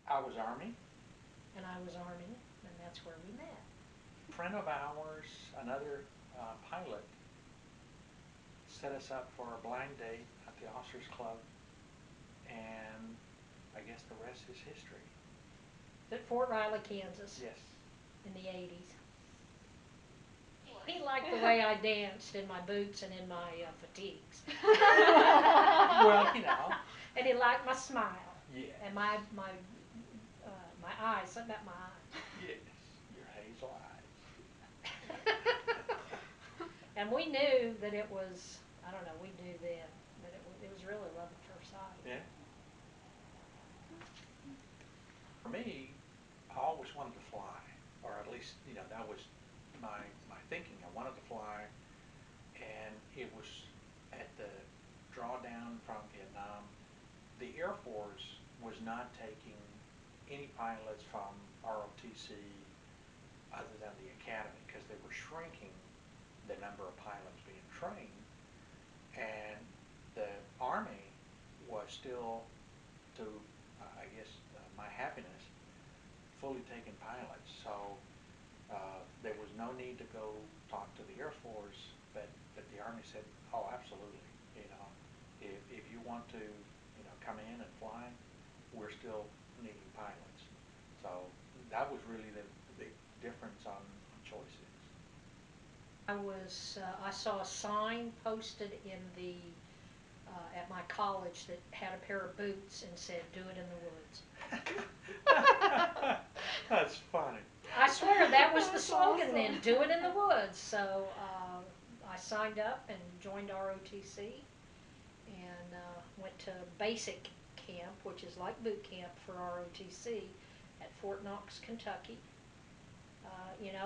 I was Army. And I was Army, and that's where we met. A friend of ours, another pilot, set us up for a blind date at the Officers Club, and I guess the rest is history. At Fort Riley, Kansas, Yes. in the 80s. He liked the way I danced in my boots and in my fatigues. Well, you know. And he liked my smile Yes. and my eyes, something about my eyes. Yes. Your hazel eyes. And we knew that it was, I don't know, we knew then that it was really love at first sight. Yeah. For me, I always wanted to fly, or at least that was my thinking. I wanted to fly, and it was at the drawdown from Vietnam. The Air Force was not taking any pilots from ROTC other than the academy because they were shrinking the number of pilots being trained, and the Army was still, to I guess my happiness, fully taking pilots. So there was no need to go talk to the Air Force, but the Army said, "Oh, absolutely. You know, if you want to, come in and fly, we're still needing pilots." So that was really the big difference on choices. I saw a sign posted in the at my college that had a pair of boots and said, "Do it in the woods." That's funny. I swear that was the That's slogan awesome. then, "Do it in the woods." So I signed up and joined ROTC and went to basic camp, which is like boot camp for ROTC at Fort Knox, Kentucky.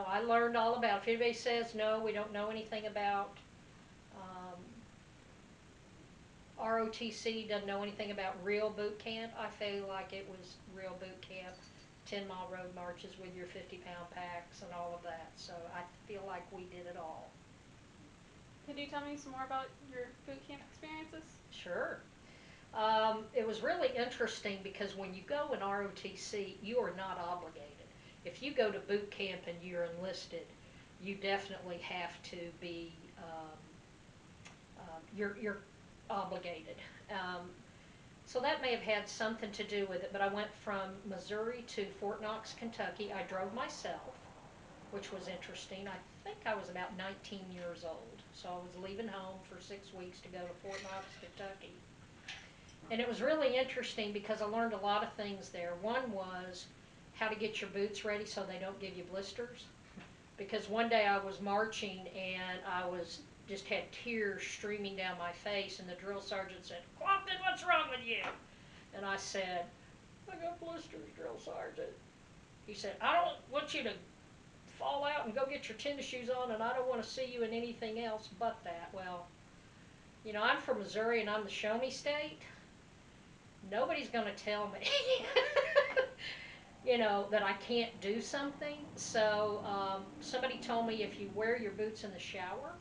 I learned all about it. If anybody says no, we don't know anything about um, ROTC, doesn't know anything about real boot camp, I feel like it was real boot camp. 10-mile road marches with your 50-pound packs and all of that. So I feel like we did it all. Can you tell me some more about your boot camp experiences? Sure. It was really interesting because when you go in ROTC, you are not obligated. If you go to boot camp and you're enlisted, you definitely have to be you're obligated. Um, so that may have had something to do with it. But I went from Missouri to Fort Knox, Kentucky. I drove myself, which was interesting. I think I was about 19 years old, so I was leaving home for 6 weeks to go to Fort Knox, Kentucky. And it was really interesting because I learned a lot of things there. One was how to get your boots ready so they don't give you blisters. Because one day I was marching and I was just had tears streaming down my face, and the drill sergeant said, "Clopton, what's wrong with you?" And I said, "I got blisters, drill sergeant." He said, "I don't want you to fall out and go get your tennis shoes on, and I don't want to see you in anything else but that." Well, I'm from Missouri and I'm the show me state. Nobody's going to tell me, that I can't do something. So somebody told me if you wear your boots in the shower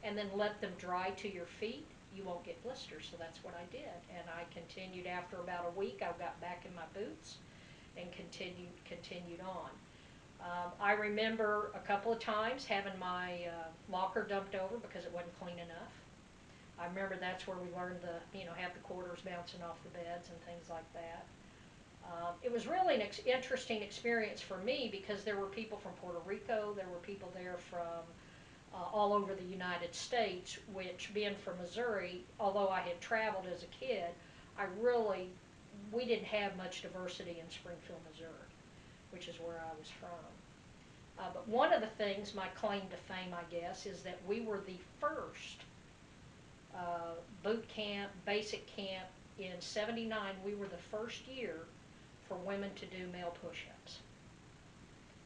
and then let them dry to your feet, you won't get blisters. So that's what I did, and I continued. After about a week, I got back in my boots and continued on. I remember a couple of times having my locker dumped over because it wasn't clean enough. I remember that's where we learned have the quarters bouncing off the beds and things like that. It was really an interesting experience for me because there were people from Puerto Rico, there were people there from all over the United States, which, being from Missouri, although I had traveled as a kid, we didn't have much diversity in Springfield, Missouri, which is where I was from. But one of the things, my claim to fame, I guess, is that we were the first boot camp, basic camp in '79. We were the first year for women to do male push-ups.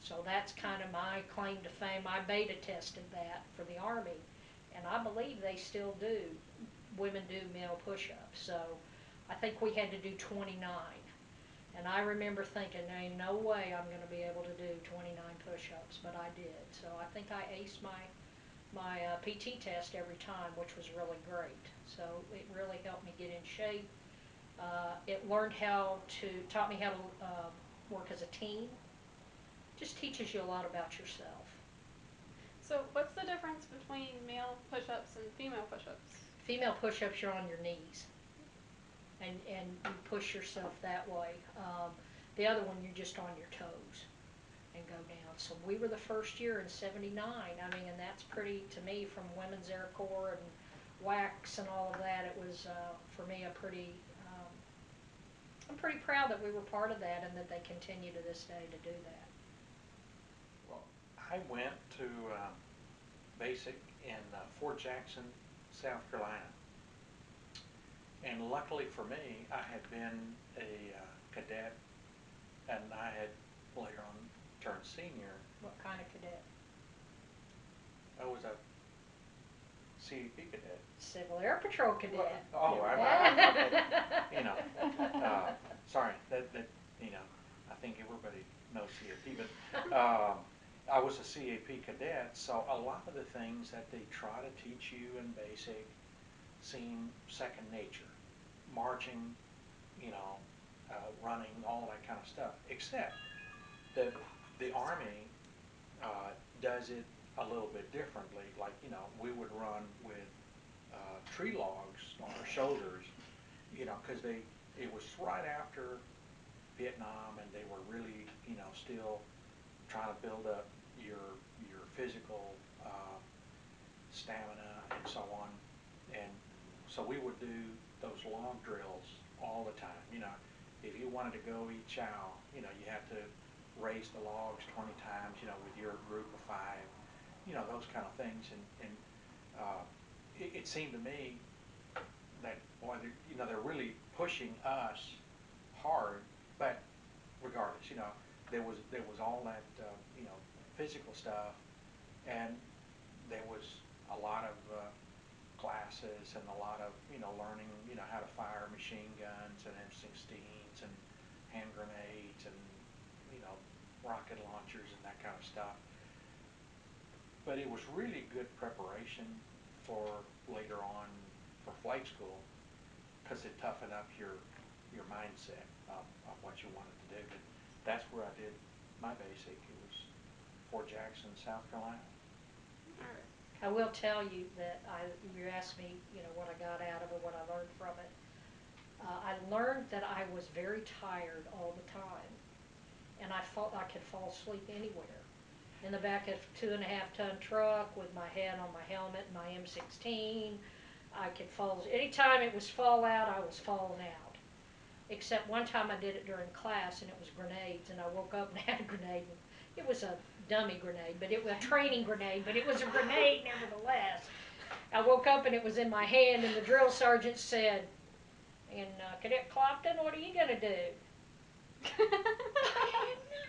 So that's kind of my claim to fame. I beta tested that for the Army, and I believe they still do. Women do male push-ups. So I think we had to do 29. And I remember thinking, there ain't no way I'm going to be able to do 29 push-ups, but I did. So I think I aced my PT test every time, which was really great. So it really helped me get in shape It taught me how to work as a team. Just teaches you a lot about yourself. So, what's the difference between male push-ups and female push-ups? Female push-ups, you're on your knees, and you push yourself that way. The other one, you're just on your toes and go down. So we were the first year in '79. I mean, and that's pretty, to me, from Women's Air Corps and wax and all of that. It was, for me, I'm pretty proud that we were part of that and that they continue to this day to do that. Well, I went to basic in Fort Jackson, South Carolina. And luckily for me, I had been a cadet, and I had later on turned senior. What kind of cadet? I was a CEP cadet. Civil Air Patrol cadet. Oh, you know, sorry, I think everybody knows CAP, but I was a CAP cadet, so a lot of the things that they try to teach you in basic seem second nature. Marching, you know, running, all that kind of stuff, except that the Army does it a little bit differently. Like, we would run with tree logs on our shoulders, because it was right after Vietnam, and they were really, still trying to build up your physical stamina and so on. And so we would do those log drills all the time. If you wanted to go eat chow, you had to raise the logs 20 times, with your group of five, those kind of things. And it seemed to me that, boy, they're really pushing us hard, but regardless, there was all that, physical stuff, and there was a lot of classes and a lot of, learning, how to fire machine guns and M16s and hand grenades and, you know, rocket launchers and that kind of stuff. But it was really good preparation for later on for flight school, because it toughened up your mindset of what you wanted to do. But that's where I did my basic. It was Fort Jackson, South Carolina. All right. I will tell you that you asked me, what I got out of it, what I learned from it. I learned that I was very tired all the time, and I could fall asleep anywhere. In the back of a 2.5-ton truck with my head on my helmet and my M16, I could fall. Anytime it was fall out, I was falling out. Except one time I did it during class, and it was grenades, and I woke up and had a grenade. It was a dummy grenade, but it was a training grenade, but it was a grenade nevertheless. I woke up and it was in my hand, and the drill sergeant said, "And Cadet Clopton, what are you going to do?" I had no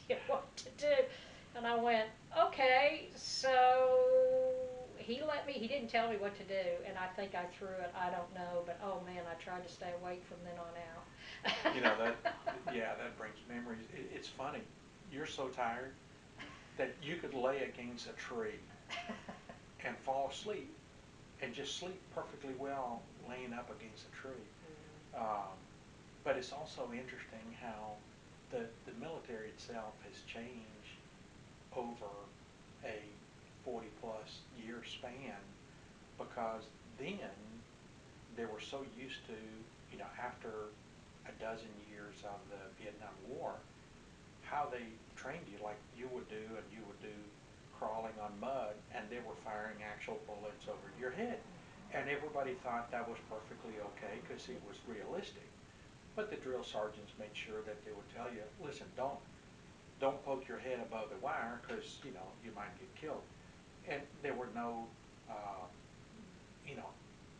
idea what to do. And I went, "Okay." So he didn't tell me what to do, and I think I threw it, I don't know, but oh man, I tried to stay awake from then on out. That brings memories. It's funny. You're so tired that you could lay against a tree and fall asleep and just sleep perfectly well laying up against a tree. Um, but it's also interesting how the military itself has changed over a 40 plus year span, because then they were so used to, after a dozen years of the Vietnam War, how they trained you, like you would do, and you would do crawling on mud, and they were firing actual bullets over your head. And everybody thought that was perfectly okay because it was realistic. But the drill sergeants made sure that they would tell you, listen, don't poke your head above the wire, because you might get killed. And there were no uh,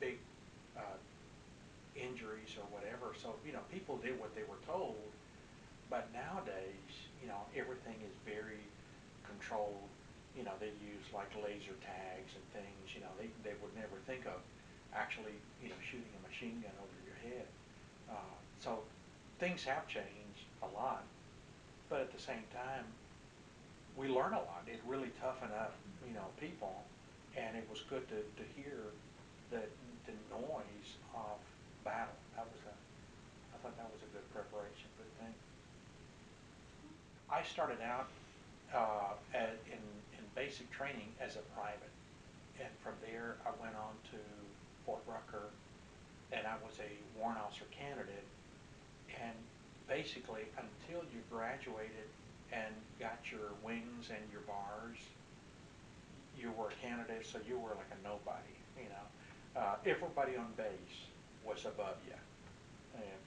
big uh, injuries or whatever. So people did what they were told. But nowadays, everything is very controlled. They use like laser tags and things. They would never think of actually shooting a machine gun over your head. So things have changed a lot, but at the same time, we learn a lot. It really toughened up, people, and it was good to hear the noise of battle. That was thought that was a good preparation. But then I started out in basic training as a private, and from there I went on to Fort Rucker, and I was a warrant officer candidate. And basically, until you graduated and got your wings and your bars, you were a candidate, so you were like a nobody. Everybody on base was above you. And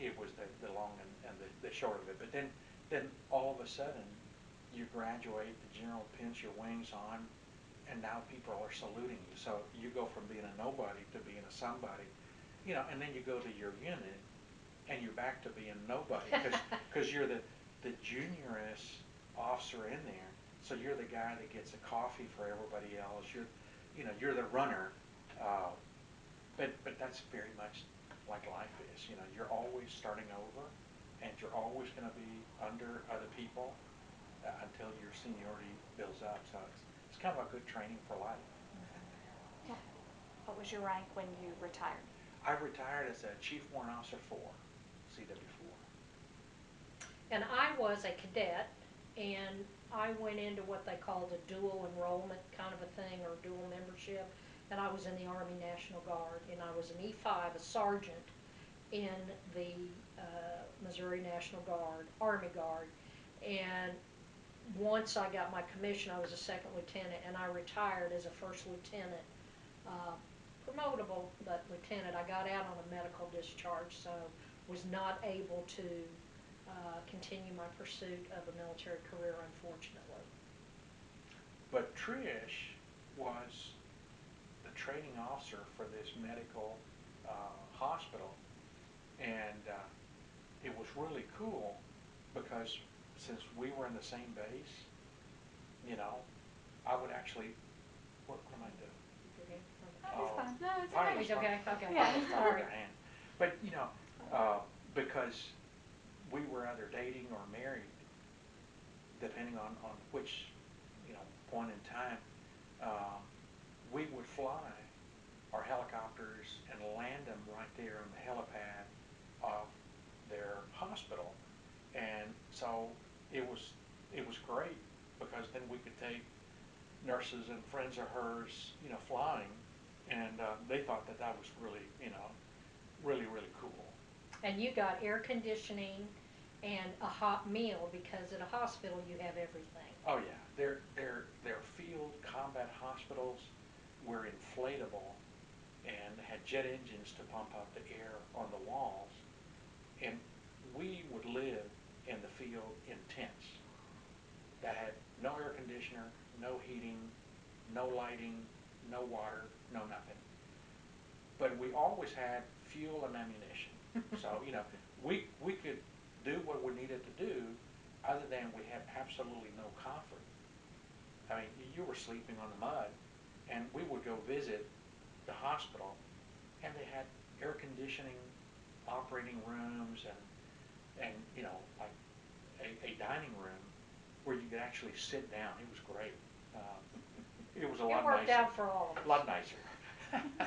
it was the long and the short of it. But then all of a sudden, you graduate, the general pins your wings on, and now people are saluting you. So you go from being a nobody to being a somebody, and then you go to your unit, and you're back to being nobody because you're the juniorest officer in there. So you're the guy that gets a coffee for everybody else. You're the runner. Uh, but that's very much like life is. You're always starting over, and you're always going to be under other people until your seniority builds up. So it's kind of a good training for life. What, what was your rank when you retired? I retired as a Chief Warrant Officer 4, CW4. And I was a cadet, and I went into what they called a dual enrollment kind of a thing, or dual membership, and I was in the Army National Guard, and I was an E5, a sergeant in the Missouri National Guard, Army Guard, and once I got my commission, I was a second lieutenant, and I retired as a first lieutenant, uh, promotable, but lieutenant. I got out on a medical discharge, so was not able to continue my pursuit of a military career, unfortunately. But Trish was the training officer for this medical hospital, and it was really cool because since we were in the same base, you know, I would actually, what am I doing? Keep your hand from the Oh, it's camera. fine. No, it's Fine. okay. It's okay, okay. Yeah. Sorry. But because we were either dating or married, depending on which point in time, um, we would fly our helicopters and land them right there on the helipad of their hospital, and so it was great because then we could take nurses and friends of hers, flying, and they thought that that was really, really really cool. And you got air conditioning and a hot meal because at a hospital you have everything. Oh yeah, their field combat hospitals were inflatable and had jet engines to pump up the air on the walls, and we would live in the field in tents that had no air conditioner, no heating, no lighting, no water, no nothing. But we always had fuel and ammunition. So, we could do what we needed to do other than we had absolutely no comfort. I mean, you were sleeping on the mud, and we would go visit the hospital, and they had air conditioning operating rooms and like a dining room where you could actually sit down. It was great. It was a It lot worked nicer. out for all of us. A lot nicer.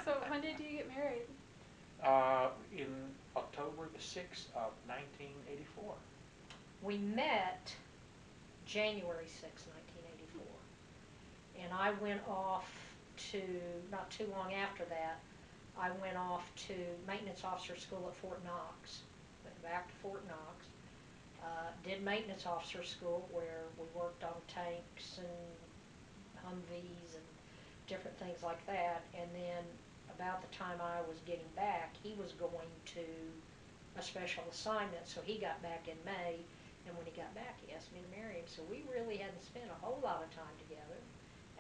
So when did you get married? In October the 6th of 1984. We met January 6, 1984. And I went off to, not too long after that, I went off to maintenance officer school at Fort Knox. Went back to Fort Knox. Did maintenance officer school where we worked on tanks and Humvees and different things like that. And then about the time I was getting back, he was going to a special assignment, so he got back in May. And when he got back, he asked me to marry him. So we really hadn't spent a whole lot of time together.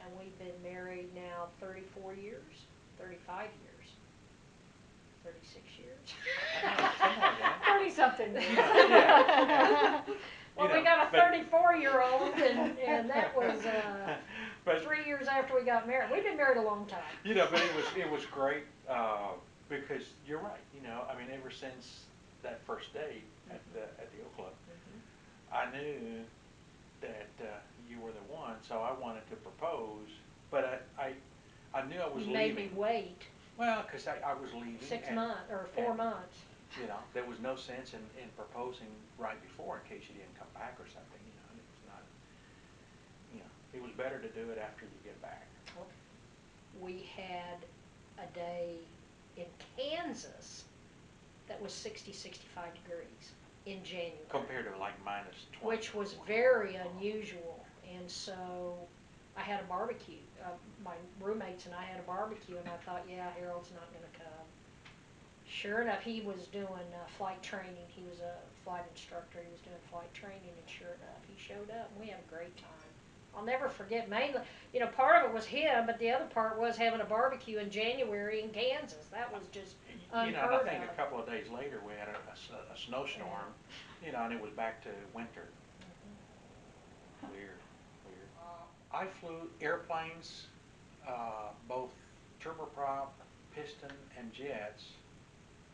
And we've been married now 34 years, 35 years, 36 years. Something like that. 30-something years. Yeah. Well, we got a 34-year-old, and that was But 3 years after we got married. We've been married a long time. but it was great because you're right. I mean, ever since that first date at the Oak Club, I knew that you were the one, so I wanted to propose, but I knew I was You leaving. made me wait Well, because I was leaving. 6 months or 4 and, months. There was no sense in proposing right before in case you didn't come back or something, and it was not, it was better to do it after you get back. Okay. We had a day in Kansas that was 60, 65 degrees in January. Compared to like minus 20. Which was very unusual. And so I had a barbecue. My roommates and I had a barbecue, and I thought, yeah, Harold's not going to come. Sure enough, he was doing flight training. He was a flight instructor. He was doing flight training, and sure enough, he showed up, and we had a great time. I'll never forget. Mainly, part of it was him, but the other part was having a barbecue in January in Kansas. That was just And I unheard think of. a couple of days later we had a snowstorm, and it was back to winter. Weird, weird. I flew airplanes, both turboprop, piston, and jets,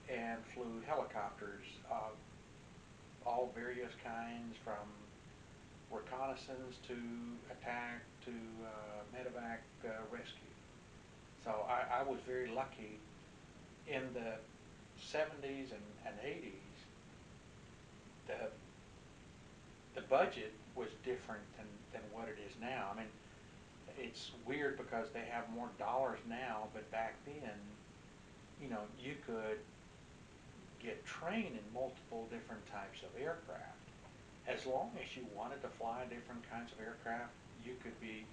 and flew helicopters, all various kinds, from reconnaissance to attack to medevac rescue. So I was very lucky. In the 70s and 80s, the the budget was different than what it is now. I mean, it's weird because they have more dollars now, but back then, you could get trained in multiple different types of aircraft. As long as you wanted to fly different kinds of aircraft, you could be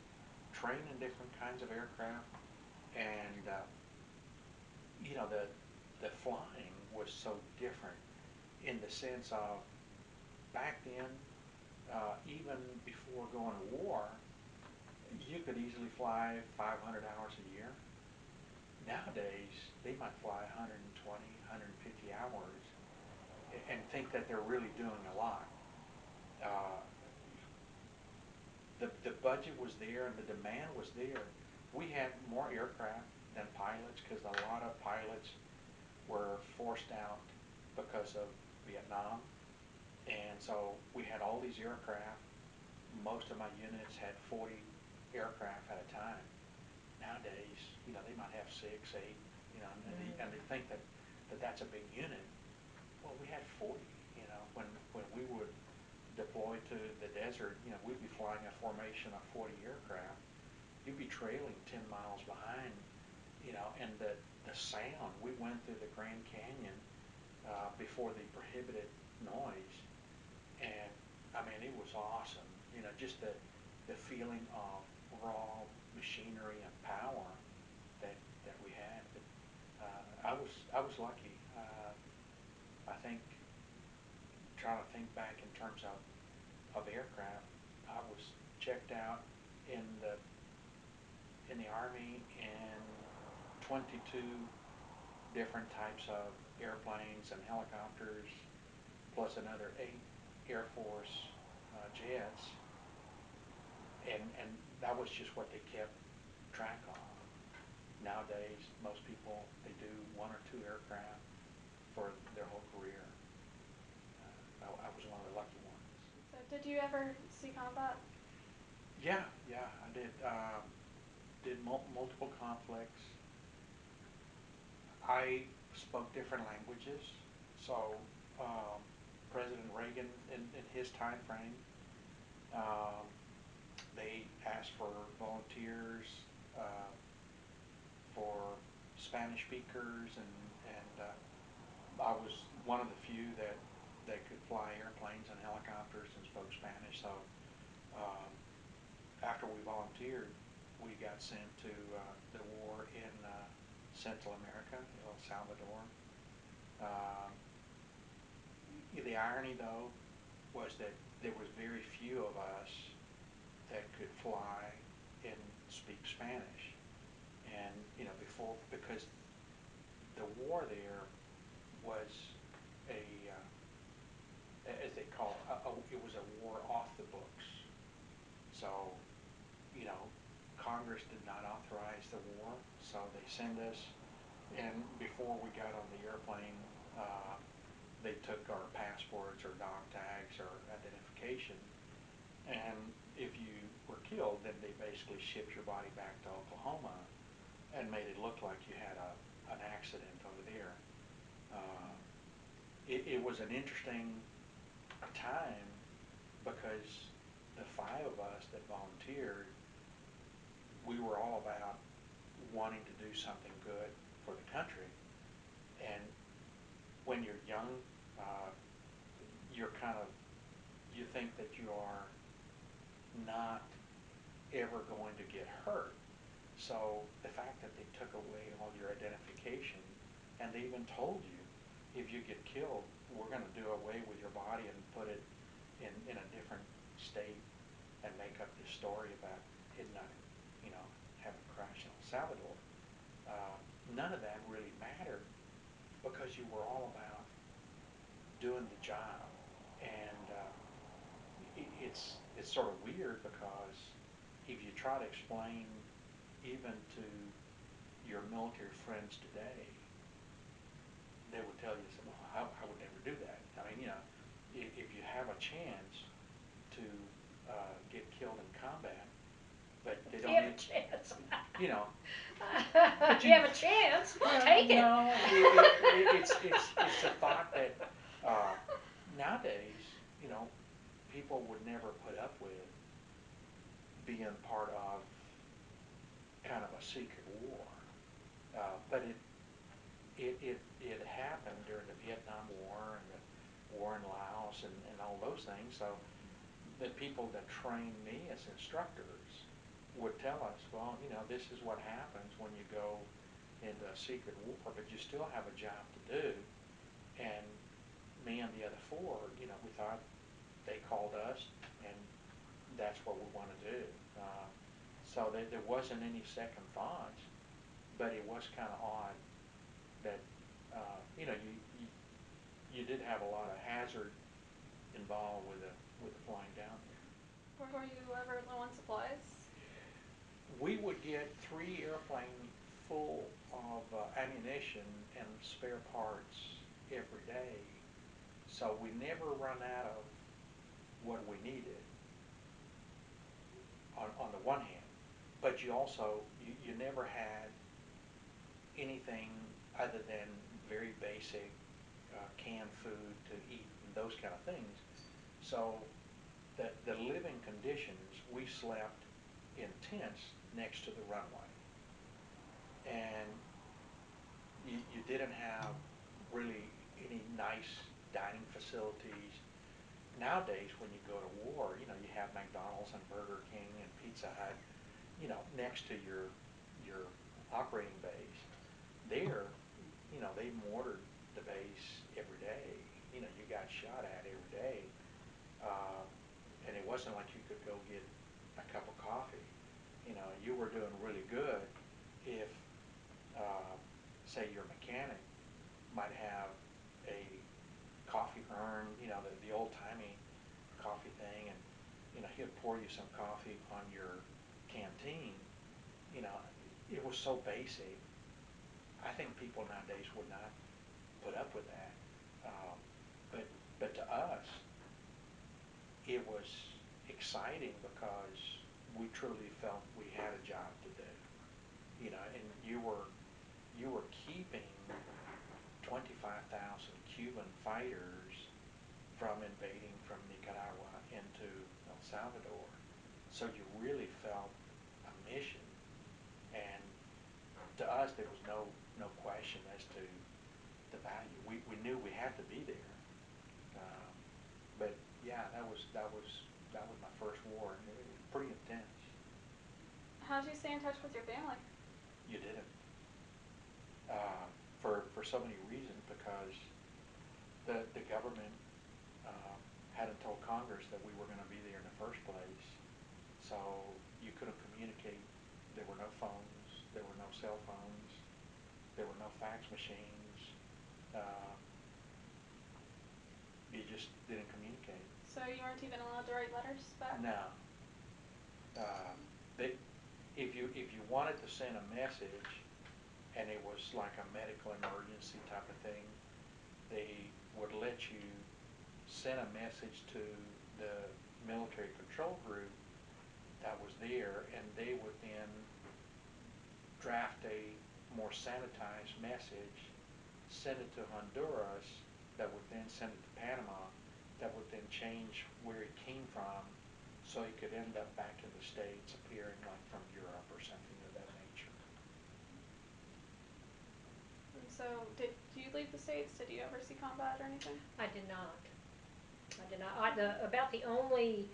trained in different kinds of aircraft, and the flying was so different in the sense of back then, even before going to war, you could easily fly 500 hours a year. Nowadays, they might fly 120, 150 hours and think that they're really doing a lot. Uh, the budget was there and the demand was there. We had more aircraft than pilots because a lot of pilots were forced out because of Vietnam. And so we had all these aircraft. Most of my units had 40 aircraft at a time. Nowadays, they might have 6, 8, and they think that that's a big unit. Well, we had 40, when we would deploy to the desert, we'd be flying a formation of 40 aircraft. You'd be trailing 10 miles behind, and the sound, we went through the Grand Canyon before the prohibited noise, and I mean, it was awesome. Just the feeling of raw machinery and power that we had. But I was lucky. I think, trying to think back in terms of aircraft, I was checked out in the Army in 22 different types of airplanes and helicopters, plus another 8 Air Force jets, and that was just what they kept track of. Nowadays, most people, they do 1 or 2 aircraft for their whole career. I was one of the lucky ones. So, did you ever see combat? Yeah, yeah, I did. Did multiple conflicts. I spoke different languages, so President Reagan, in his time frame, um, they asked for volunteers uh, for Spanish speakers, and I was one of the few that could fly airplanes and helicopters and spoke Spanish. So um, after we volunteered, we got sent to the war in Central America, El Salvador. Um, the irony, though, was that there was very few of us that could fly and speak Spanish. And before, because the war there was as they call it, it was a war off the books. So, you know, Congress did not authorize the war, so they send us, and before we got on the airplane, uh, they took our passports or dog tags or identification, and if you were killed, then they basically shipped your body back to Oklahoma and made it look like you had an accident over there. Uh, it was an interesting time because the five of us that volunteered, we were all about wanting to do something good for the country. And when you're young, uh, you're kind of, you think that you are not ever going to get hurt. So the fact that they took away all your identification, and they even told you, if you get killed, we're going to do away with your body and put it in a different state and make up this story about it not, you know, having crashed in El Salvador. Uh, None of that really mattered because you were all about doing the job. And it's sort of weird because if you try to explain even to your military friends today, they would tell you, well, I would never do that. I mean, you know, if you have a chance to get killed in combat, but they You don't have a need, chance. you know, but You have a chance. well, Take it. no, it's the thought that uh, nowadays, you know, people would never put up with being part of kind of a secret war. But it happened during the Vietnam War and the war in Laos and all those things. So the people that trained me as instructors would tell us, well, you know, this is what happens when you go into a secret war, but you still have a job to do. And me and the other four, you know, we thought they called us, and that's what we want to do. So there wasn't any second thoughts, but it was kind of odd that you know you did have a lot of hazard involved with the flying down there. Were you ever low on supplies? We would get 3 airplanes full of ammunition and spare parts every day, so we never run out of what we needed on the one hand, but you also you never had anything other than very basic canned food to eat and those kind of things. So the living conditions, we slept in tents next to the runway, and you didn't have really any nice dining facilities. Nowadays, when you go to war, you know, you have McDonald's and Burger King and Pizza Hut, you know, next to your operating base. There, you know, they mortared the base every day. You know, you got shot at every day, uh, and it wasn't like you could go get a cup of coffee. You know, you were doing really good if, uh, say, your mechanic might have a coffee urn, you know, the old timey coffee thing, and you know he'd pour you some coffee on your canteen. You know, it was so basic. I think people nowadays would not put up with that. Um, but but to us, it was exciting because we truly felt we had a job to do. You know, and you were keeping 25,000 Cuban fighters from invading from Nicaragua into El Salvador. So you really felt a mission, and to us there was no question as to the value. We knew we had to be there, um, but yeah, that was my first war, and it was pretty intense. How did you stay in touch with your family? You didn't, uh, for so many reasons, because the government um, hadn't told Congress that we were going to be there in the first place, so you couldn't communicate. There were no phones, there were no cell phones, there were no fax machines. Um, you just didn't communicate. So you weren't even allowed to write letters back? No, uh, they, if you wanted to send a message and it was like a medical emergency type of thing, they would let you send a message to the military control group that was there, and they would then draft a more sanitized message, send it to Honduras, that would then send it to Panama, that would then change where it came from, so it could end up back in the States, appearing like from Europe or something of that nature. And so, did you leave the States? Did you ever see combat or anything? I did not. I did not. About the only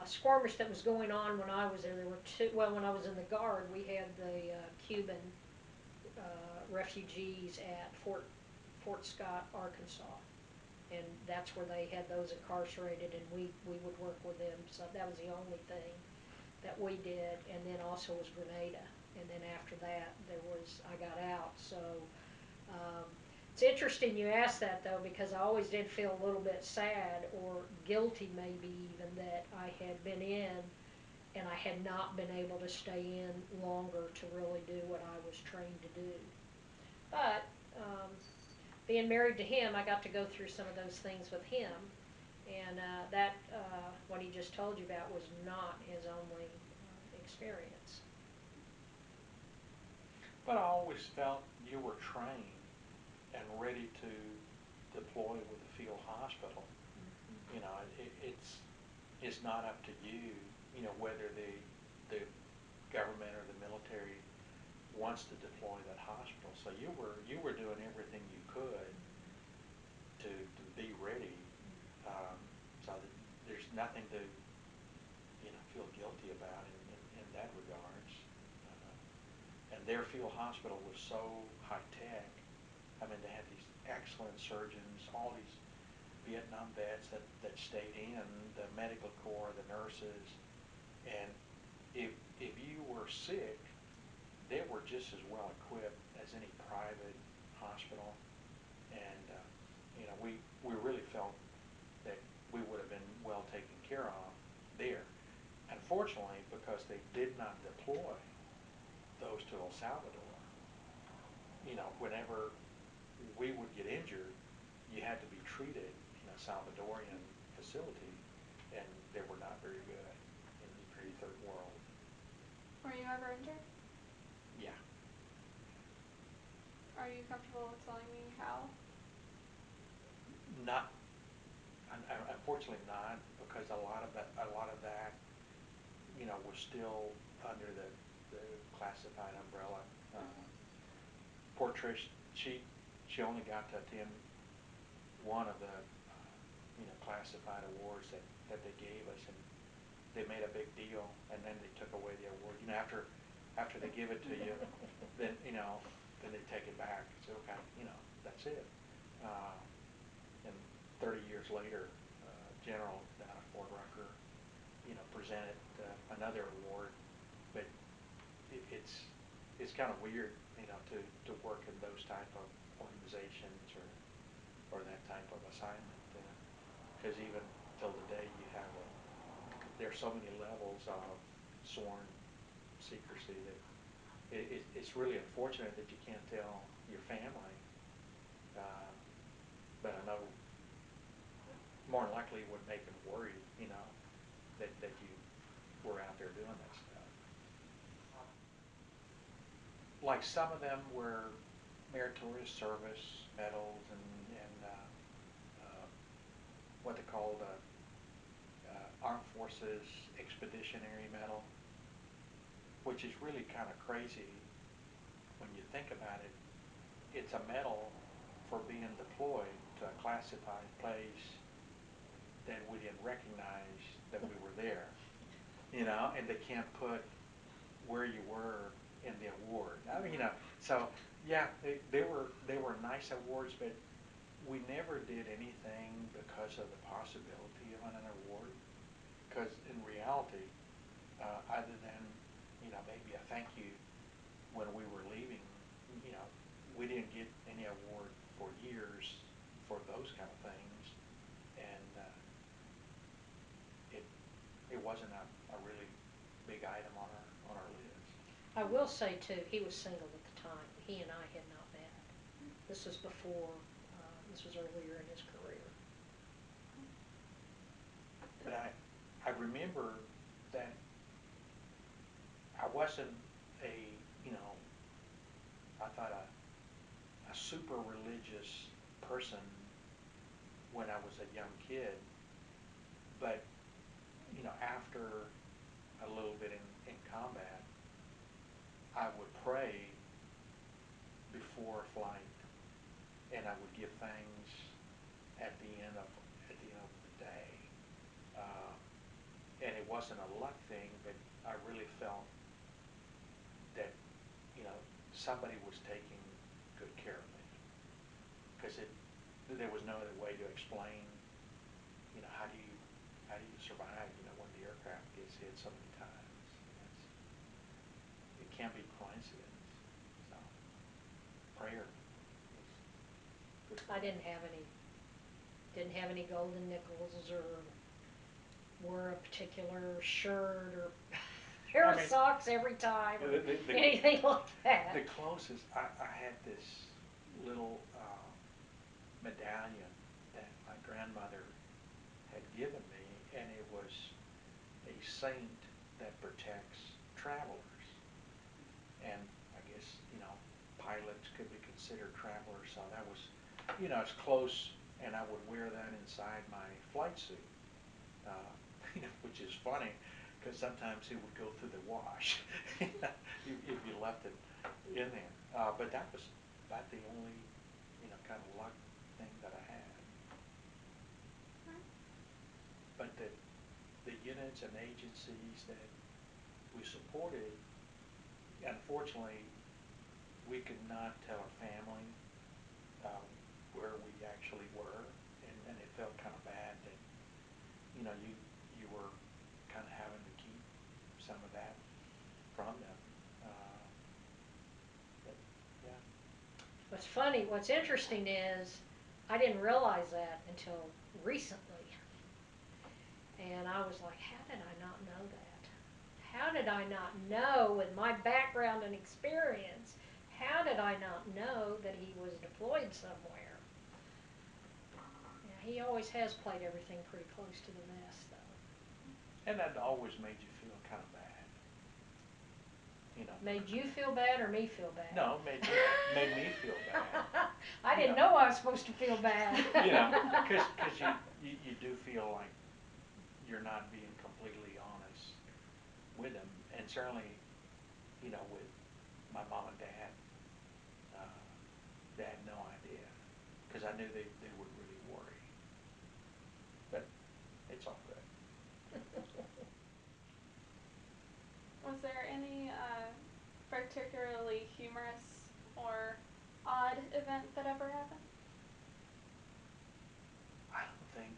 skirmish that was going on when I was there. There were two. Well, when I was in the Guard, we had the Cuban refugees at Fort Scott, Arkansas, and that's where they had those incarcerated, and we would work with them. So that was the only thing that we did, and then also was Grenada, and then after that I got out. So um, it's interesting you asked that though, because I always did feel a little bit sad or guilty maybe even that I had been in and I had not been able to stay in longer to really do what I was trained to do. But being married to him, I got to go through some of those things with him, and what he just told you about was not his only experience. But I always felt you were trained and ready to deploy with the field hospital. You know, it's not up to you. You know, whether the government or the military wants to deploy that hospital. So you were doing everything you could to be ready. So that there's nothing to feel guilty about in that regards. And their field hospital was so high tech. I mean, they had these excellent surgeons, all these Vietnam vets that stayed in, the medical corps, the nurses, and if you were sick, they were just as well equipped as any private hospital, and we really felt that we would have been well taken care of there. Unfortunately, because they did not deploy those to El Salvador, whenever we would get injured, you had to be treated in a Salvadorian facility, and they were not very good in the pretty third world. Were you ever injured? Yeah. Are you comfortable with telling me how? Not, unfortunately not, because a lot of that, was still under the classified umbrella. Poor Trish, she only got to attend one of the classified awards that they gave us, and they made a big deal, and then they took away the award. After they give it to you, then then they take it back. Say, okay, that's it. Uh, and 30 years later, General down at Fort Rucker, presented another award, but it's kind of weird, to work in those type of organizations or that type of assignment, because even till today there's so many levels of sworn secrecy that it's really unfortunate that you can't tell your family. Uh, but I know more than likely it would make them worried, that you were out there doing that stuff. Like some of them were meritorious service medals and what they called Armed Forces Expeditionary Medal, which is really kind of crazy when you think about it. It's a medal for being deployed to a classified place that we didn't recognize that we were there, and they can't put where you were in the award. I mean, so yeah, they were nice awards, but we never did anything because of the possibility of an award. Because in reality, other than maybe a thank you when we were leaving, you know, we didn't get any award for years for those kind of things, and it it wasn't a really big item on our list. I will say too, he was single at the time. He and I had not met. This was before. This was earlier in his career. But I remember that I wasn't a I thought a super religious person a young kid, but after a little bit in combat, I would pray before a flight, and I would give thanks at the end of the day. Uh, and it wasn't a luck thing, but I really felt that somebody was taking good care of me, because there was no other way to explain how do you survive when the aircraft gets hit so many times. It can't be coincidence. So prayer is good for I me. didn't have any golden nickels or wore a particular shirt or pair I of mean, socks every time or the anything like the that. closest I had this little medallion that my grandmother had given me, and it was a saint that protects travelers. And I guess pilots could be considered travelers, so that was it's close, and I would wear that inside my flight suit, uh, which is funny because sometimes it would go through the wash if you left it in there. But that was about the only kind of luck thing that I had. But the units and agencies that we supported, unfortunately, we could not tell our family uh, where we actually were, and it felt kind of bad that you were kind of having to keep some of that from them. Uh, but yeah, What's funny, what's interesting is I didn't realize that until recently. And I was like, how did I not know that? How did I not know, with my background and experience, how did I not know that he was deployed somewhere? Yeah, he always has played everything pretty close to the vest, though. and that always made you feel kind of bad, you know. Made you feel bad or me feel bad? No, made me feel bad, I you didn't know. know I was supposed to feel bad. Because you do feel like you're not being completely honest with them, and certainly with my mom and dad, uh, they had no idea, because I knew they would really worry. But it's all good. Was there any particularly humorous or odd event that ever happened? I don't think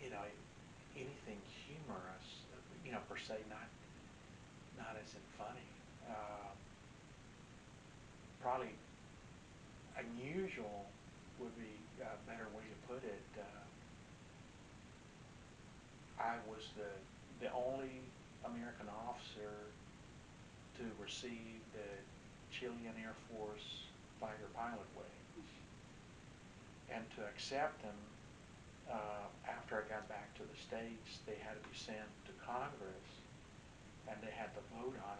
you know anything humorous, per se. Not as in funny. Probably unusual would be a better way to put it. I was the only American officer to receive the Chilean Air Force fighter pilot wings, and to accept them. After I got back to the States, they had to be sent to Congress, and they had to vote on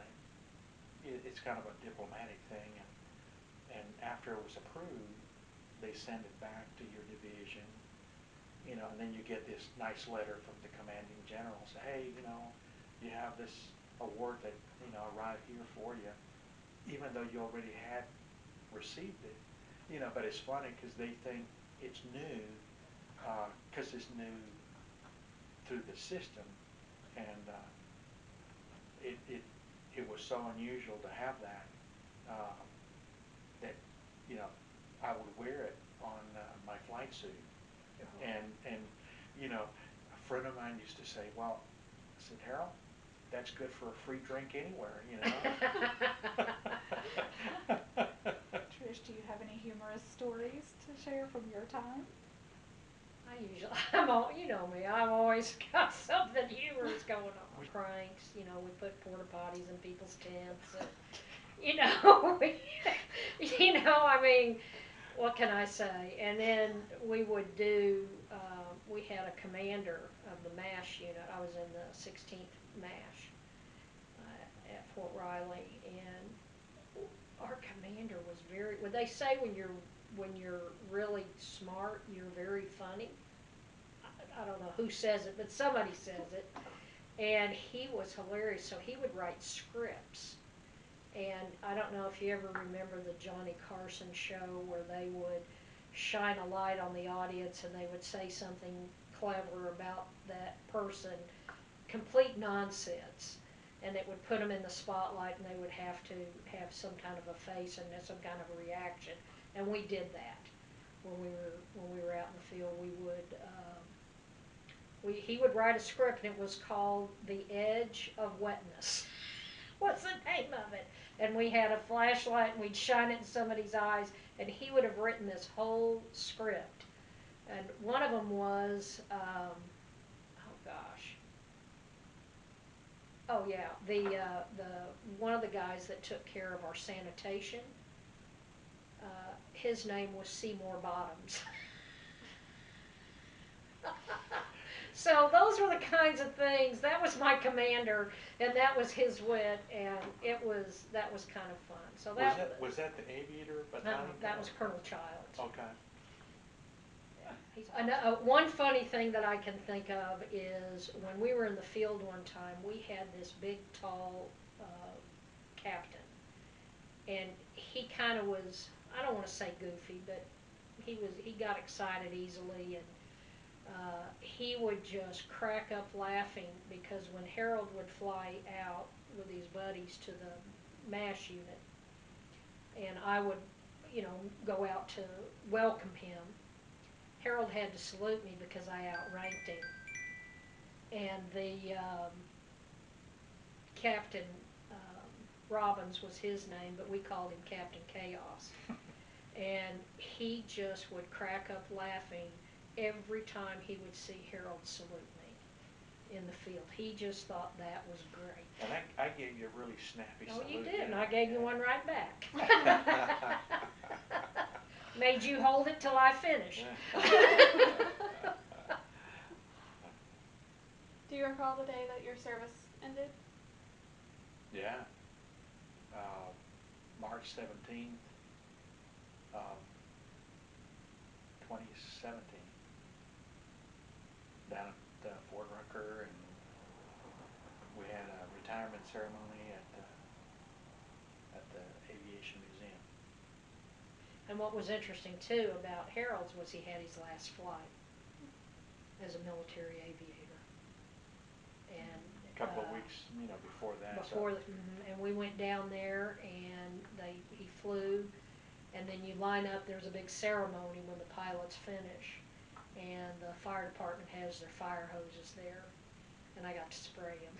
It's kind of a diplomatic thing, and after it was approved, they send it back to your division, and then you get this nice letter from the commanding general, say, hey, you have this award that arrived here for you, even though you already had received it. But it's funny because they think it's new, because it's new through the system, and it it it was so unusual to have that, uh, that you know I would wear it on my flight suit, and a friend of mine used to say, well, I said, Harold, that's good for a free drink anywhere. Trish, do you have any humorous stories to share from your time? I'm all, you know me, I've always got something humorous going on. Pranks, we put porta potties in people's tents, and, we, I mean, what can I say? And then we would we had a commander of the MASH unit. I was in the 16th MASH at Fort Riley, and our commander was very, what they say when you're when you're really smart, you're very funny. I don't know who says it, but somebody says it. And he was hilarious. So he would write scripts. And I don't know if you ever remember the Johnny Carson show where they would shine a light on the audience and they would say something clever about that person, complete nonsense. And it would put them in the spotlight and they would have to have some kind of a face and some kind of a reaction. And we did that when we were out in the field. He would write a script and it was called The Edge of Wetness. What's the name of it? And we had a flashlight and we'd shine it in somebody's eyes and he would have written this whole script. And one of them was, oh gosh, oh yeah, the one of the guys that took care of our sanitation, his name was Seymour Bottoms. So those were the kinds of things. That was my commander, and that was his wit, and that was kind of fun. So Was that the aviator battalion? that was Colonel Childs. Okay. One funny thing that I can think of is when we were in the field one time, we had this big, tall captain, and he kind of was, I don't want to say goofy, but he got excited easily, and he would just crack up laughing because when Harold would fly out with his buddies to the MASH unit, and I would, go out to welcome him, Harold had to salute me because I outranked him. And the Captain Robbins was his name, but we called him Captain Chaos. And he just would crack up laughing every time he would see Harold salute me in the field. He just thought that was great. And I gave you a really snappy salute. Oh, you did, and I gave you one right back. Yeah. Made you hold it till I finished. Do you recall the day that your service ended? Yeah. March 17th, um, 2017, down at Fort Rucker, and we had a retirement ceremony at the Aviation Museum. And what was interesting too about Harold's was he had his last flight as a military aviator. And A couple of weeks, before that. and we went down there and he flew, and then you line up. There's a big ceremony when the pilots finish, and the fire department has their fire hoses there, and I got to spray them.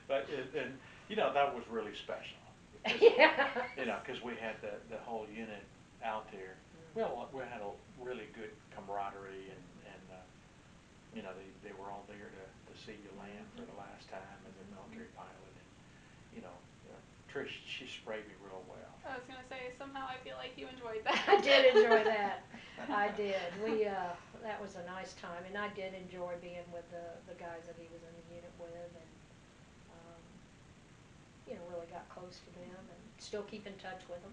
But that was really special. Yeah. Because we had the whole unit out there. We had a really good camaraderie, and they were all there to see you land for the last time as a military pilot, and Trish, she sprayed me real well. I was gonna say, somehow I feel like you enjoyed that. I did enjoy that. I did. That was a nice time, and I did enjoy being with the guys that he was in the unit with, and really got close to them, and still keep in touch with them.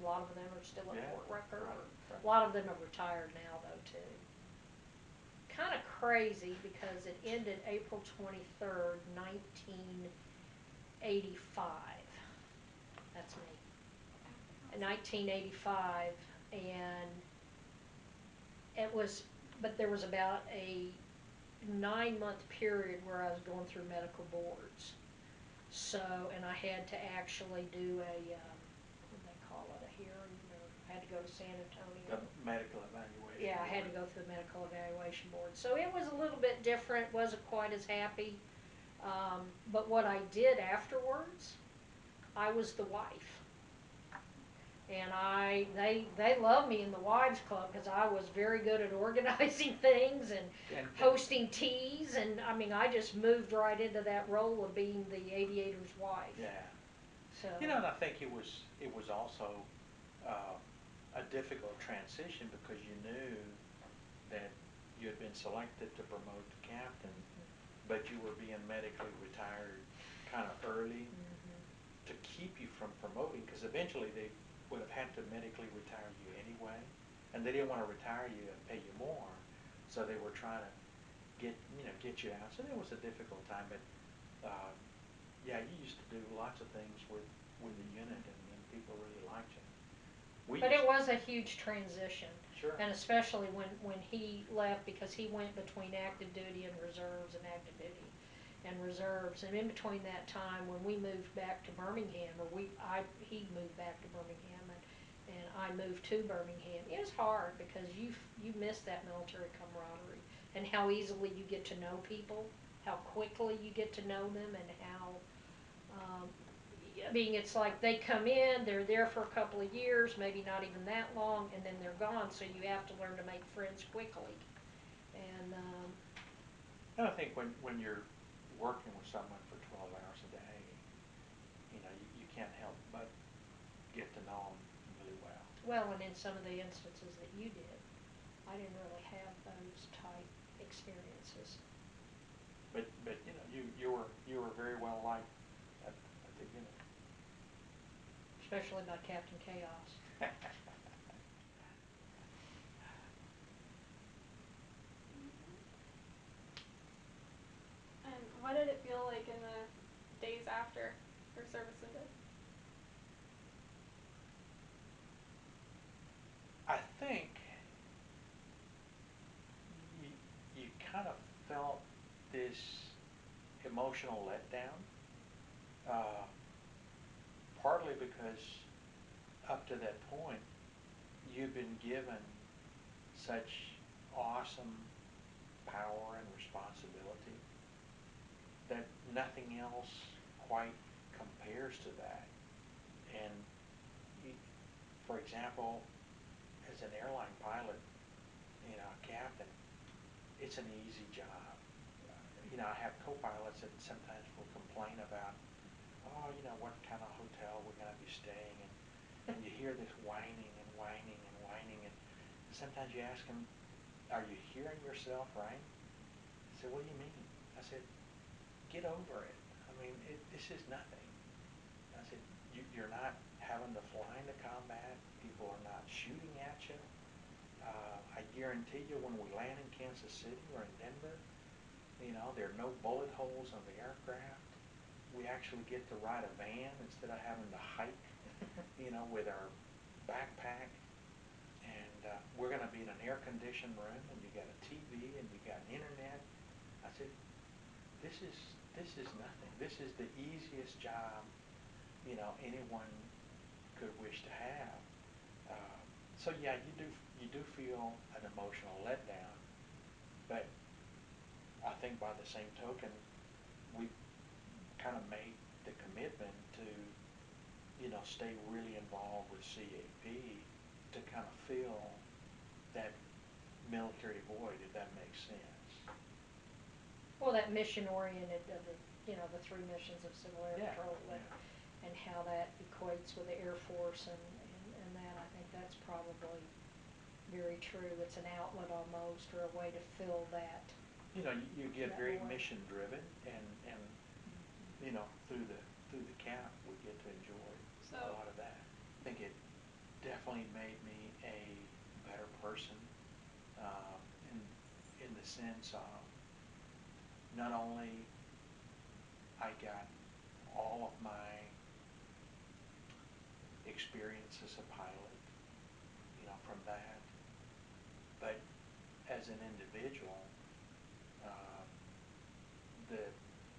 A lot of them are still at Fort Rucker. Right. A lot of them have retired now, though, too. Kind of crazy because it ended April 23rd, 1985. That's me. In 1985, and but there was about a 9-month period where I was going through medical boards. So, and I had to actually do what do they call it, a hearing, or I had to go to San Antonio. The medical evaluation. Yeah, I had to go through the medical evaluation board. So it was a little bit different, wasn't quite as happy. But what I did afterwards, I was the wife. And they loved me in the wives club because I was very good at organizing things and hosting teas, and I just moved right into that role of being the aviator's wife. Yeah. So and I think it was also a difficult transition because you knew that you had been selected to promote to captain, but you were being medically retired kind of early to keep you from promoting, because eventually would have had to medically retire you anyway, and they didn't want to retire you and pay you more, so they were trying to get you out. So it was a difficult time, but um, yeah, you used to do lots of things with the unit, and people really liked you. We But used it was a huge transition, Sure. and especially when he left, because he went between active duty and reserves and active duty and reserves, and in between that time when we moved back to Birmingham, or he moved back to Birmingham, and I moved to Birmingham. It was hard because you miss that military camaraderie and how easily you get to know people, how quickly you get to know them, and how um, I mean, it's like they come in, they're there for a couple of years, maybe not even that long, and then they're gone. So you have to learn to make friends quickly. And And I think when you're working with someone for 12 hours a day, you can't help but get to know them really well. well, and in some of the instances that you did, I didn't really have those type experiences. But you were very well liked at the unit. Especially by Captain Chaos. And what did it feel like in the days after your service ended? I think you, you kind of felt this emotional letdown, uh, partly because up to that point you've been given such awesome power and responsibility that nothing else quite compares to that. And you, for example, as an airline pilot, a captain, it's an easy job. I have co-pilots that sometimes will complain about, oh, what kind of hotel we're going to be staying in, and you hear this whining and whining and whining, and sometimes you ask them, are you hearing yourself, right? I said, what do you mean? I said, get over it. I mean, this is nothing. I said, you're not having to fly into combat. People are not shooting at you. I guarantee you when we land in Kansas City or in Denver, there are no bullet holes on the aircraft. We actually get to ride a van instead of having to hike, with our backpack. And we're going to be in an air-conditioned room, and you got a TV, and you got internet. I said, this is nothing. This is the easiest job, anyone could wish to have. So yeah, you do feel an emotional letdown, but I think by the same token, we kind of made the commitment to stay really involved with CAP to kind of fill that military void, if that makes sense. Well, that mission oriented of the three missions of Civil Air Yeah, Patrol, yeah. and how that equates with the Air Force, and that I think that's probably very true. It's an outlet almost, or a way to fill You get that very void. mission driven, and through the camp we get to enjoy So, a lot of that. I think it definitely made me a better person, um, in in the sense of not only I got all of my experience as a pilot, from that, but as an individual, uh, the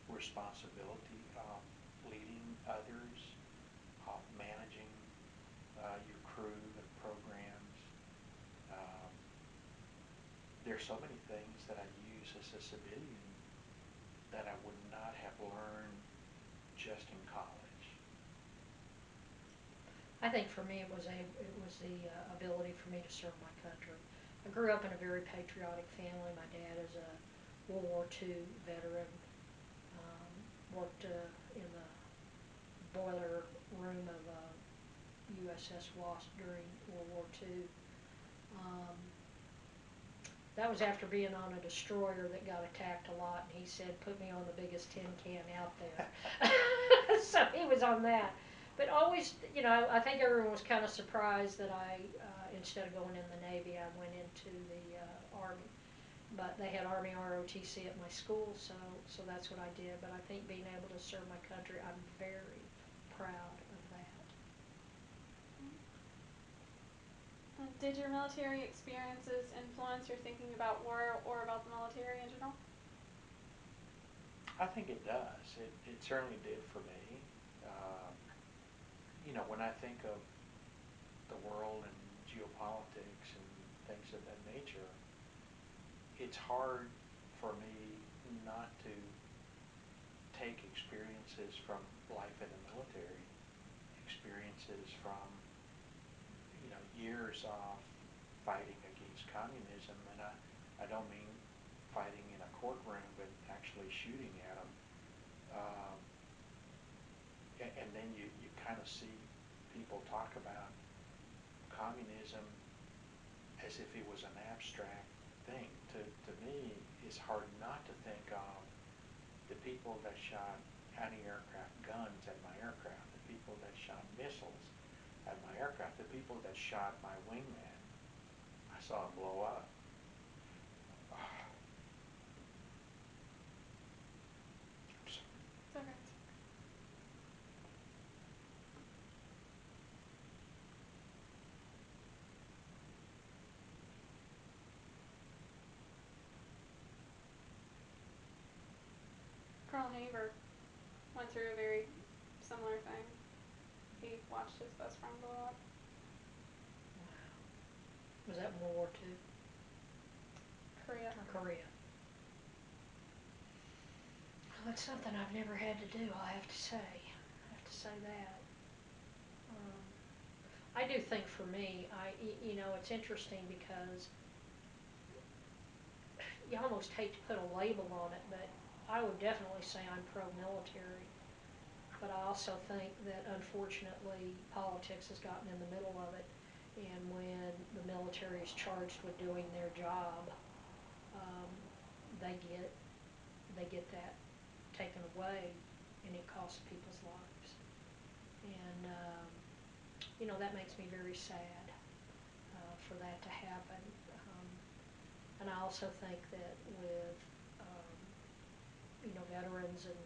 responsibility of leading others, of managing your crew and programs. Um, there's so many things that I use as a civilian that I would not have learned just in college. I think for me it was the ability for me to serve my country. I grew up in a very patriotic family. My dad is a World War II veteran. Worked in the boiler room of USS Wasp during World War II. Um, that was after being on a destroyer that got attacked a lot, and he said, "Put me on the biggest tin can out there." So he was on that. But always, I think everyone was kind of surprised that instead of going in the Navy, I went into the Army. But they had Army ROTC at my school, so that's what I did. But I think being able to serve my country, I'm very proud of that. Did your military experiences influence your thinking about war or about the military in general? I think it does. It certainly did for me. Um, when I think of the world and geopolitics and things of that nature, it's hard for me not to take experiences from life in the military, experiences from years of fighting against communism, and I don't mean fighting in a courtroom, but actually shooting at them. Um, and then you kind of see people talk about communism as if it was an abstract thing. To me, it's hard not to think of the people that shot anti-aircraft guns at my aircraft, the people that shot missiles at my aircraft, the people that shot my wingman. I saw him blow up. It's okay. Colonel Haber went through a very similar thing. He watched his best friend blow up. Was that World War II Korea. or Korea? Well, it's something I've never had to do, I have to say. I have to say that. I do think for me, it's interesting because you almost hate to put a label on it, but I would definitely say I'm pro-military. But I also think that unfortunately politics has gotten in the middle of it, and when the military is charged with doing their job, um, they get that taken away, and it costs people's lives. And that makes me very sad for that to happen. Um, and I also think that with veterans and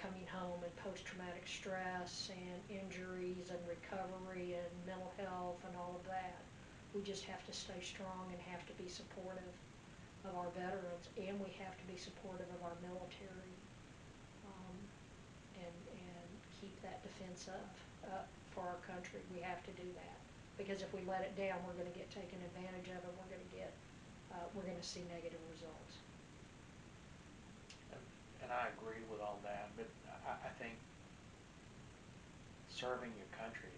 coming home and post-traumatic stress and injuries and recovery and mental health and all of that, we just have to stay strong and have to be supportive of our veterans, and we have to be supportive of our military, um, and keep that defense up for our country. We have to do that, because if we let it down, we're going to get taken advantage of, and we're going to see negative results. And I agree with all that, but I think serving your country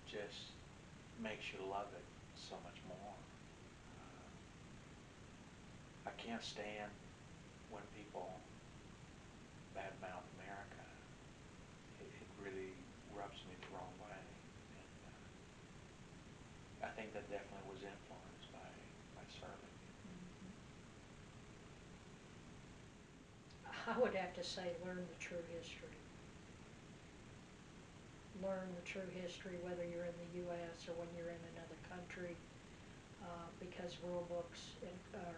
just makes you love it so much more. I can't stand when people badmouth America. It really rubs me the wrong way, and I think that definitely was influenced by serving. I would have to say learn the true history. Learn the true history, whether you're in the U.S. or when you're in another country, because rule books, or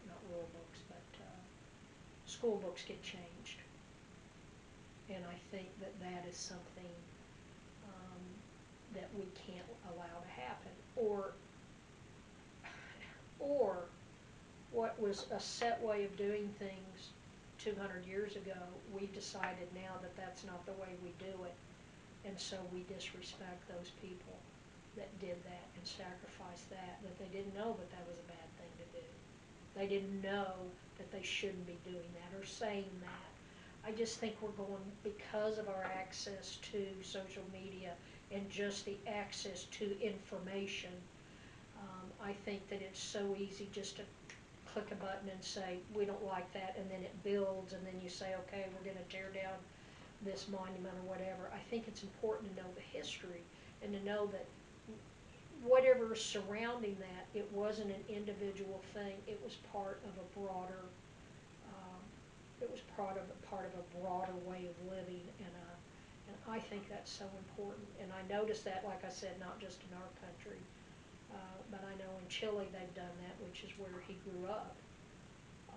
not rule books, but school books get changed. And I think that is something um, that we can't allow to happen. Or what was a set way of doing things 200 years ago, we've decided now that that's not the way we do it, and so we disrespect those people that did that and sacrificed that they didn't know that that was a bad thing to do. They didn't know that they shouldn't be doing that or saying that. I just think we're going, because of our access to social media and just the access to information, I think that it's so easy just to click a button and say, we don't like that, and then it builds, and then you say, okay, we're going to tear down this monument or whatever. I think it's important to know the history and to know that whatever is surrounding that, it wasn't an individual thing. It was part of a broader. It was part of a broader way of living, And I think that's so important. And I noticed that, like I said, not just in our country, but I know in Chile they've done that, which is where he grew up.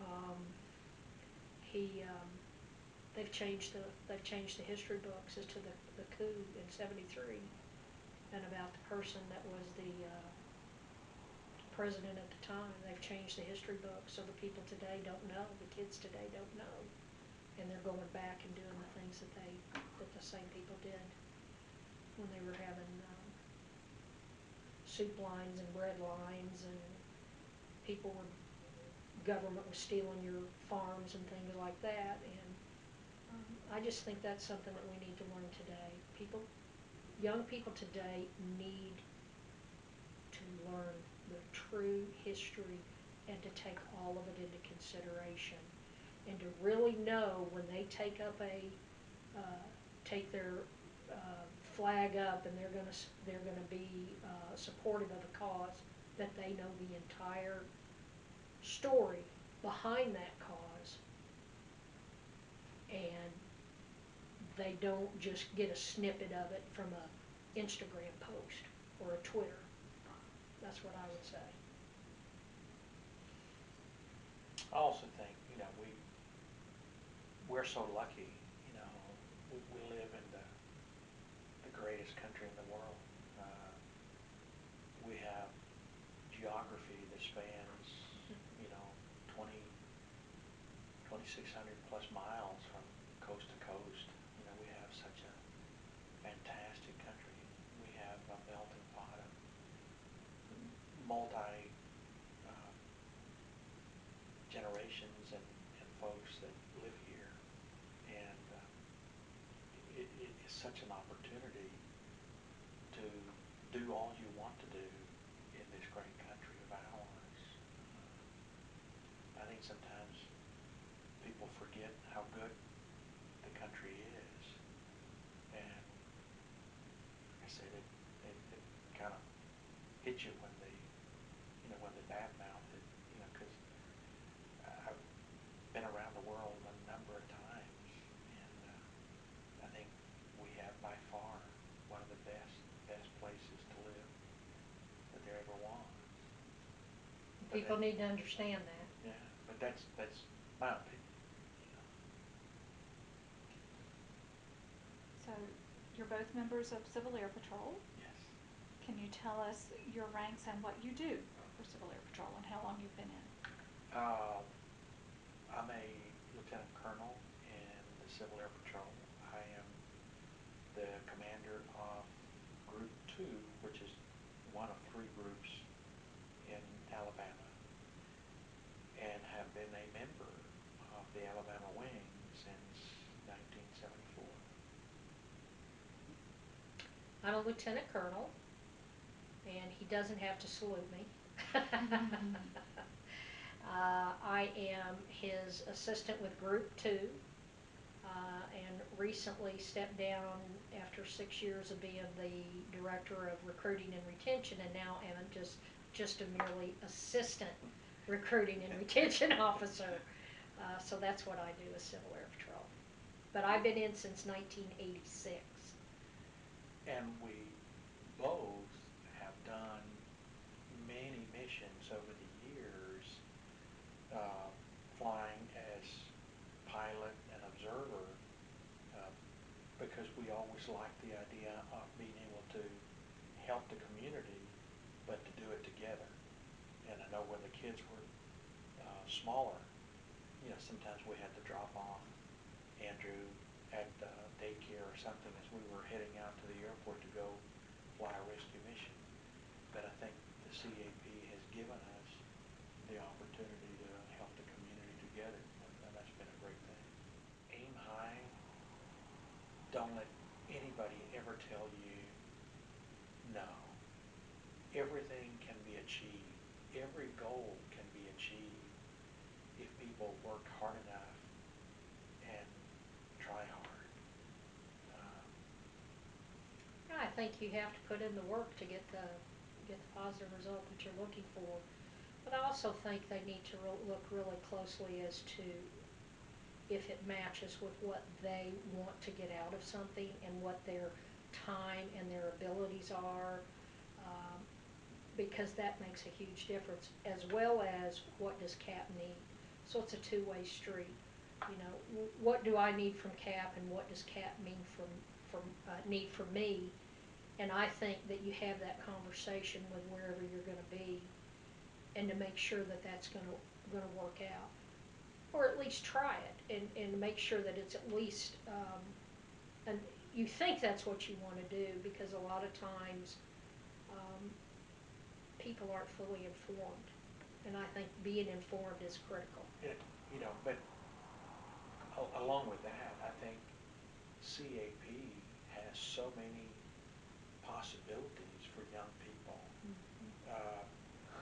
Um, he they've changed the history books as to the coup in '73 and about the person that was the president at the time. They've changed the history books so the people today don't know, the kids today don't know, and they're going back and doing the things that the same people did when they were having soup lines and bread lines, and people were government was stealing your farms and things like that. And I just think that's something that we need to learn today. Young people today need to learn the true history and to take all of it into consideration, and to really know when they take their flag up and they're gonna be supportive of a cause, that they know the entire story behind that cause, and they don't just get a snippet of it from a Instagram post or a Twitter. That's what I would say. I also think, we're so lucky, we live in the greatest country in the world. Uh, we have geography that spans, you know, 20, 2,600 plus miles from coast to coast. We have such a fantastic country. We have a melting pot of multi uh, generations and folks that live here. And it is such an opportunity to do all you want to do in this great country of ours. I think sometimes people forget how good the country is. And like I said, it kind of hits you when they badmouth it, because I've been around the world a number of times, and I think we have by far one of the best places to live that there ever was. But People need to understand that. yeah, but that's my opinion. You know. So you're both members of Civil Air Patrol. Yes. Can you tell us your ranks and what you do for Civil Air Patrol and how long you've been in? Uh, I'm a lieutenant colonel in the Civil Air Patrol. I am the commander of Group 2, which is one of three groups in Alabama, and have been a member of the Alabama Wing since 1974. I'm a lieutenant colonel, and he doesn't have to salute me. I am his assistant with Group 2, and recently stepped down after 6 years of being the director of recruiting and retention, and now am just a merely assistant recruiting and retention officer. So that's what I do as Civil Air Patrol. But I've been in since 1986. And we both have done many missions over the years, uh, flying as pilot and observer, uh, because we always liked the idea of being able to help the community, but to do it together. And I know when the kids were smaller, sometimes we had to drop off Andrew at daycare or something as we were heading out to the airport to go fly a rescue mission. But I think the CAP has given us the opportunity to help the community together, and that's been a great thing. Aim high. Don't let anybody ever tell you no. Everything can be achieved. Every goal can be achieved if people work hard enough and try hard. Um, I think you have to put in the work to get the positive result that you're looking for. But I also think they need to look really closely as to if it matches with what they want to get out of something and what their time and their abilities are, um, because that makes a huge difference, as well as what does CAP need. So it's a two-way street. You know, what do I need from CAP, and what does CAP mean need from me? And I think that you have that conversation with wherever you're going to be, and to make sure that that's going to work out, or at least try it, and make sure that it's at least and you think that's what you want to do, because a lot of times um, people aren't fully informed, and I think being informed is critical. It, you know, but along with that, I think CAP has so many possibilities for young people. Mm-hmm. Uh,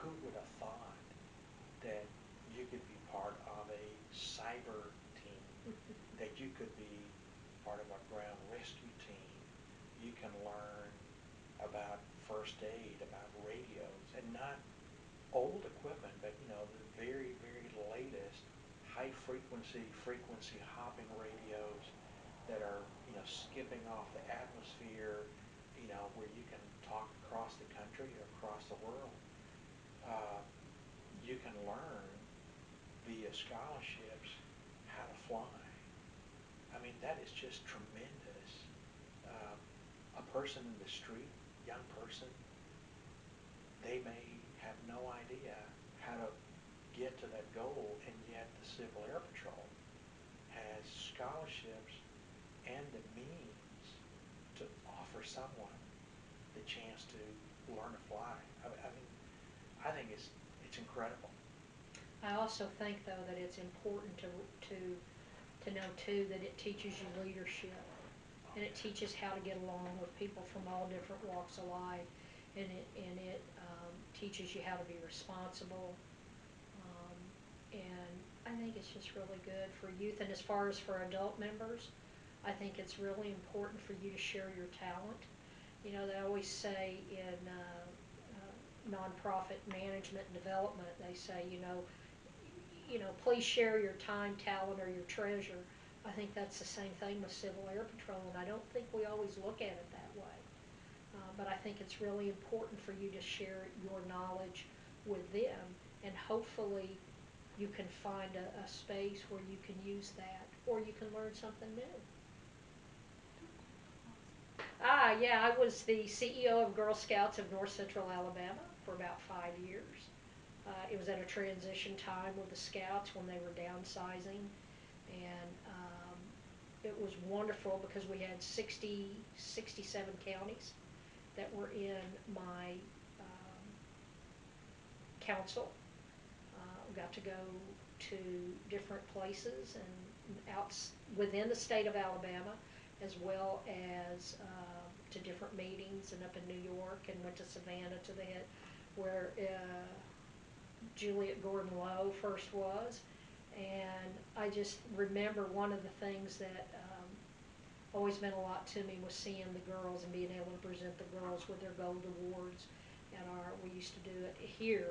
who would have thought that you could be part of a cyber team, that you could be part of a ground rescue team? You can learn about first aid, about radios, and not old equipment, but the very, very latest high frequency hopping radios that are, skipping off the atmosphere, where you can talk across the country or across the world. Uh, you can learn via scholarships how to fly. I mean, that is just tremendous. Uh, a person in the street, young person, they may have no idea how to get to that goal, and yet the Civil Air Patrol has scholarships and the means to offer someone the chance to learn to fly. I mean, I think it's incredible. I also think, though, that it's important to know too that it teaches you leadership, Oh, and it yeah. teaches how to get along with people from all different walks of life, and it teaches you how to be responsible, and I think it's just really good for youth. And as far as for adult members, I think it's really important for you to share your talent. You know, they always say in nonprofit management and development, they say, please share your time, talent, or your treasure. I think that's the same thing with Civil Air Patrol, and I don't think we always look at it that way. But I think it's really important for you to share your knowledge with them, and hopefully you can find a space where you can use that, or you can learn something new. Yeah, I was the CEO of Girl Scouts of North Central Alabama for about 5 years. It was at a transition time with the Scouts when they were downsizing, and it was wonderful because we had 67 counties that were in my um, council. Got to go to different places and out within the state of Alabama, as well as to different meetings, and up in New York, and went to Savannah to the head where Juliet Gordon Lowe first was. And I just remember one of the things that always meant a lot to me was seeing the girls and being able to present the girls with their gold awards. And we used to do it here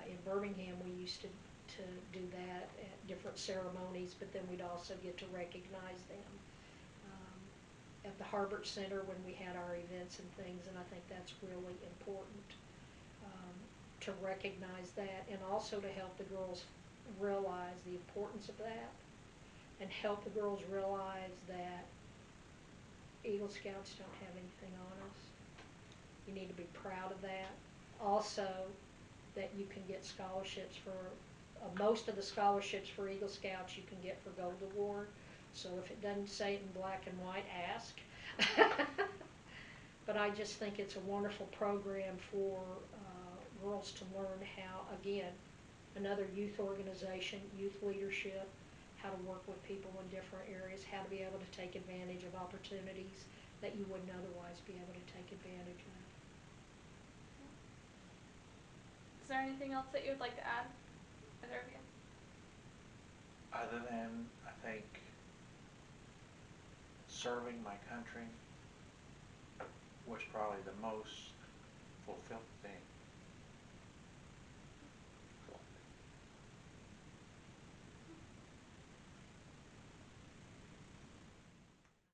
in Birmingham. We used to do that at different ceremonies, but then we'd also get to recognize them at the Harbert Center when we had our events and things. And I think that's really important um, to recognize that, and also to help the girls realize the importance of that, and help the girls realize that Eagle Scouts don't have anything on us. You need to be proud of that. Also, that you can get scholarships for most of the scholarships for Eagle Scouts you can get for Gold Award. So if it doesn't say it in black and white, ask. But I just think it's a wonderful program for girls to learn how, again, another youth organization, youth leadership, how to work with people in different areas, how to be able to take advantage of opportunities that you wouldn't otherwise be able to take advantage of. Is there anything else that you would like to add, either of you? Other than, I think, serving my country was probably the most fulfilling thing